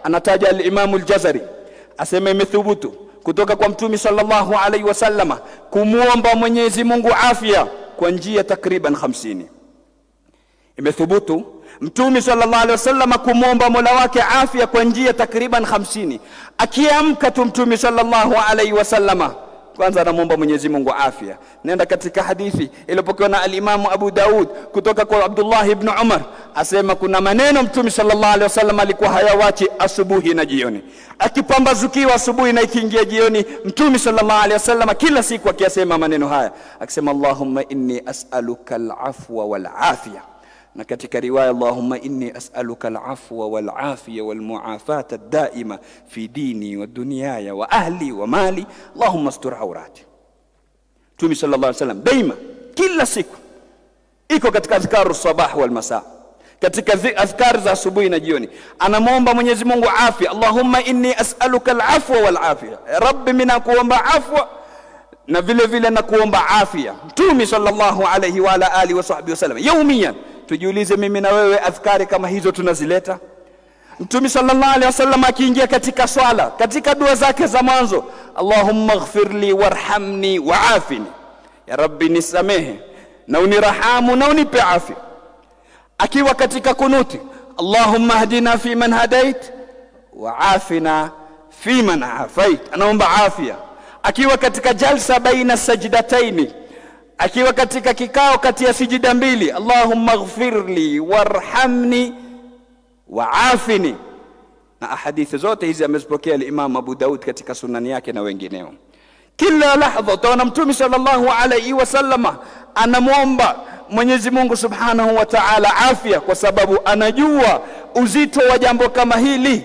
anataja al-Imam al-Jazari asema imethubutu kutoka kwa Mtume sallallahu alaihi wasallama kumuomba Mwenyezi Mungu afya kwa njia takriban 50. Imethubutu Mtume sallallahu alaihi wasallama kumuomba Mola wake afya kwa njia takriban 50. Akiamka tu Mtume sallallahu alaihi wasallama kwanza anamuomba Mwenyezi Mungu afya. Nenda katika hadithi iliyopokewa na al-Imam Abu Daud kutoka kwa Abdullah ibn Umar asema kuna maneno Mtume sallallahu alaihi wasallam alikuwa hayawachi asubuhi na jioni. Akipambazukiwa asubuhi na ikiingia jioni, Mtume sallallahu alaihi wasallam kila siku akisema maneno haya, akisema Allahumma inni as'aluka al-afwa wal-afiyah. Na katika riwaya Allahumma inni as'aluka al-afwa wal-afiyah wal-mu'afata ad-da'ima fi dini wa dunyaya wa ahli wa mali Allahumma astur awrati. Mtume sallallahu alaihi wasallam daima kila siku iko katika azkaru sabah wal masa, katika azkar za asubuhi na jioni anamuomba Mwenyezi Mungu afya. Allahumma inni as'aluka al-afwa wal-afiyah, ya rabbi mina kuomba afwa na vile vile na kuomba afya. Mtume sallallahu alaihi wa ala alihi wa sahbihi wasallam yaumiyan. Tujiulize mimi na wewe azkari kama hizo tunazileta? Mtume sallallahu alaihi wasallam akiingia katika swala, katika dua zake za mwanzo, Allahumma ighfirli warhamni wa'afini, ya rabbi nisamehe na unirahamu na unipe afya. Akiwa katika kunuti, Allahumma hdina fi man hadait wa'afina fi man afait, anaomba afya. Akiwa katika jalsa baina sajdataini, akiwa katika kikao kati ya sijida mbili, Allahumma ighfirli warhamni wa'afini. Na hadithi zote hizi amezipokea al-Imam Abu Daud katika sunani yake na wengineo. Kila lahadha utaona Mtume sallallahu alaihi wasallam anamuomba Mwenyezi Mungu subhanahu wa ta'ala afya, kwa sababu anajua uzito wa jambo kama hili